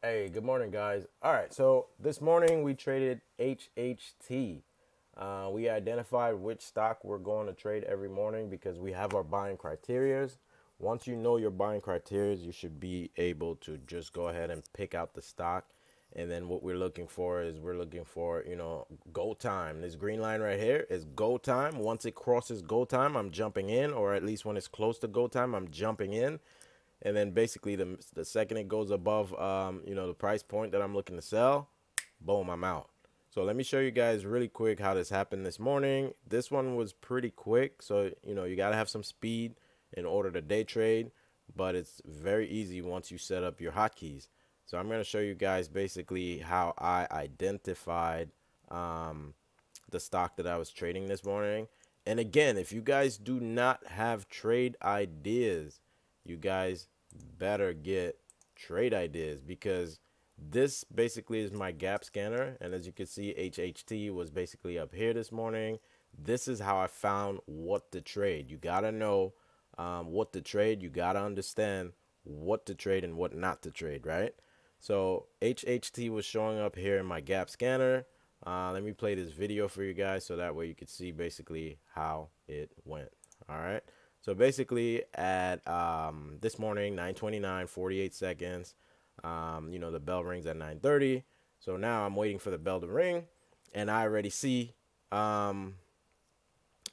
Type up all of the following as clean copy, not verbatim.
Hey, good morning, guys. All right, so this morning we traded HHT. We identified which stock we're going to trade every morning because we have our buying criterias. Once you know your buying criterias, you should be able to just go ahead and pick out the stock. And then what we're looking for is we're looking for, go time. This green line right here is go time. Once it crosses go time, I'm jumping in, or at least when it's close to go time, I'm jumping in. And then basically the second it goes above the price point that I'm looking to sell, boom, I'm out. So let me show you guys really quick how this happened this morning. This one was pretty quick, so you got to have some speed in order to day trade, but it's very easy once you set up your hotkeys. So I'm going to show you guys basically how I identified the stock that I was trading this morning. And again, if you guys do not have trade ideas, you guys better get trade ideas, because this basically is my gap scanner. And as you can see, HHT was basically up here this morning. This is how I found what to trade. You got to know what to trade. You got to understand what to trade and what not to trade, right? So HHT was showing up here in my gap scanner. Let me play this video for you guys so that way you can see basically how it went. All right. So basically at this morning, 9:29, 48 seconds, the bell rings at 9:30. So now I'm waiting for the bell to ring, and I already see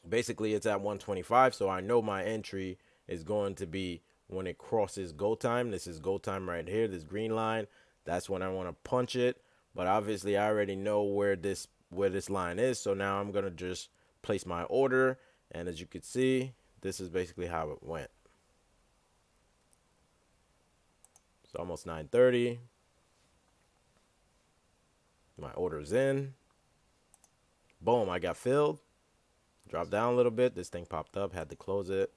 basically it's at 125. So I know my entry is going to be when it crosses go time. This is go time right here, this green line. That's when I want to punch it. But obviously I already know where this line is. So now I'm going to just place my order. And as you can see, this is basically how it went. It's almost 9:30. My order's in. Boom, I got filled. Dropped down a little bit. This thing popped up. Had to close it.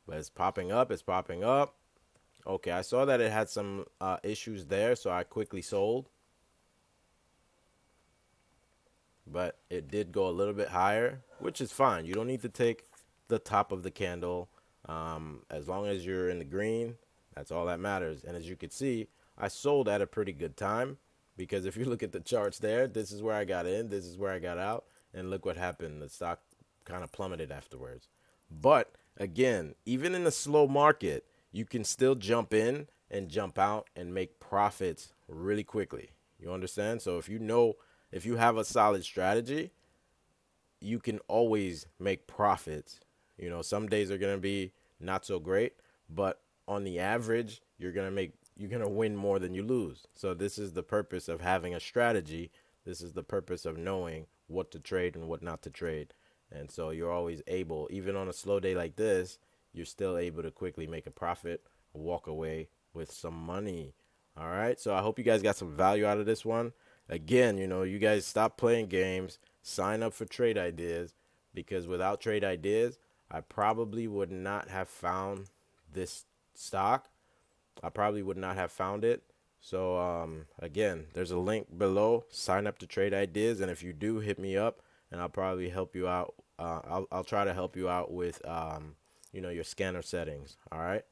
But it's popping up. It's popping up. Okay, I saw that it had some issues there, so I quickly sold. But it did go a little bit higher, which is fine. You don't need to take the top of the candle. As long as you're in the green, that's all that matters. And as you can see, I sold at a pretty good time, because if you look at the charts there, this is where I got in, this is where I got out, and look what happened. The stock kind of plummeted afterwards. But again, even in a slow market, you can still jump in and jump out and make profits really quickly. You understand? So if you have a solid strategy, you can always make profits. Some days are going to be not so great, but on the average, you're going to win more than you lose. So this is the purpose of having a strategy. This is the purpose of knowing what to trade and what not to trade. And so you're always able, even on a slow day like this, you're still able to quickly make a profit, walk away with some money. All right. So I hope you guys got some value out of this one. Again, you guys stop playing games, sign up for trade ideas, because without trade ideas, I probably would not have found this stock. I probably would not have found it. So again, there's a link below. Sign up to trade ideas, and if you do, hit me up, and I'll probably help you out. I'll try to help you out with your scanner settings. All right.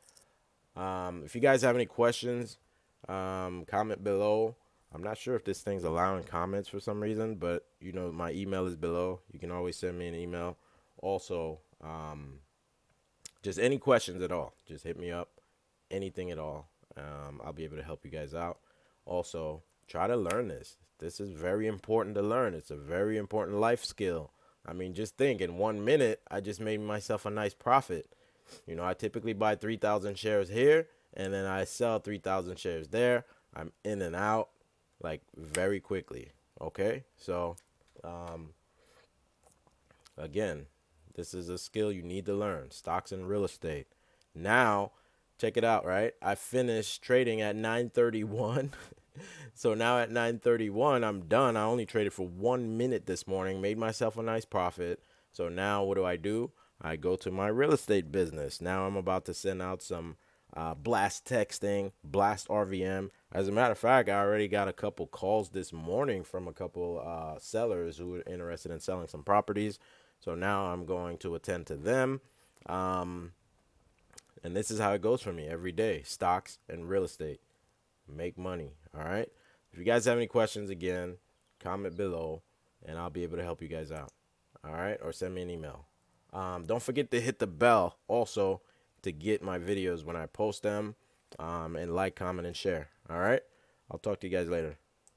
If you guys have any questions, comment below. I'm not sure if this thing's allowing comments for some reason, but my email is below. You can always send me an email. Also, just any questions at all, just hit me up. Anything at all. I'll be able to help you guys out. Also, try to learn this. This is very important to learn. It's a very important life skill. I mean, just think, in 1 minute, I just made myself a nice profit. I typically buy 3,000 shares here, and then I sell 3,000 shares there. I'm in and out like very quickly. Okay, so again, this is a skill you need to learn. Stocks and real estate. Now, check it out, right? I finished trading at 9:31. So now at 9:31, I'm done. I only traded for 1 minute this morning, made myself a nice profit. So now what do? I go to my real estate business. Now I'm about to send out some blast texting, blast RVM. As a matter of fact, I already got a couple calls this morning from a couple sellers who were interested in selling some properties. So now I'm going to attend to them. And this is how it goes for me every day: stocks and real estate. make money. All right. If you guys have any questions, again, comment below, and I'll be able to help you guys out. All right, or send me an email. Don't forget to hit the bell also to get my videos when I post them, and like, comment, and share. All right. I'll talk to you guys later.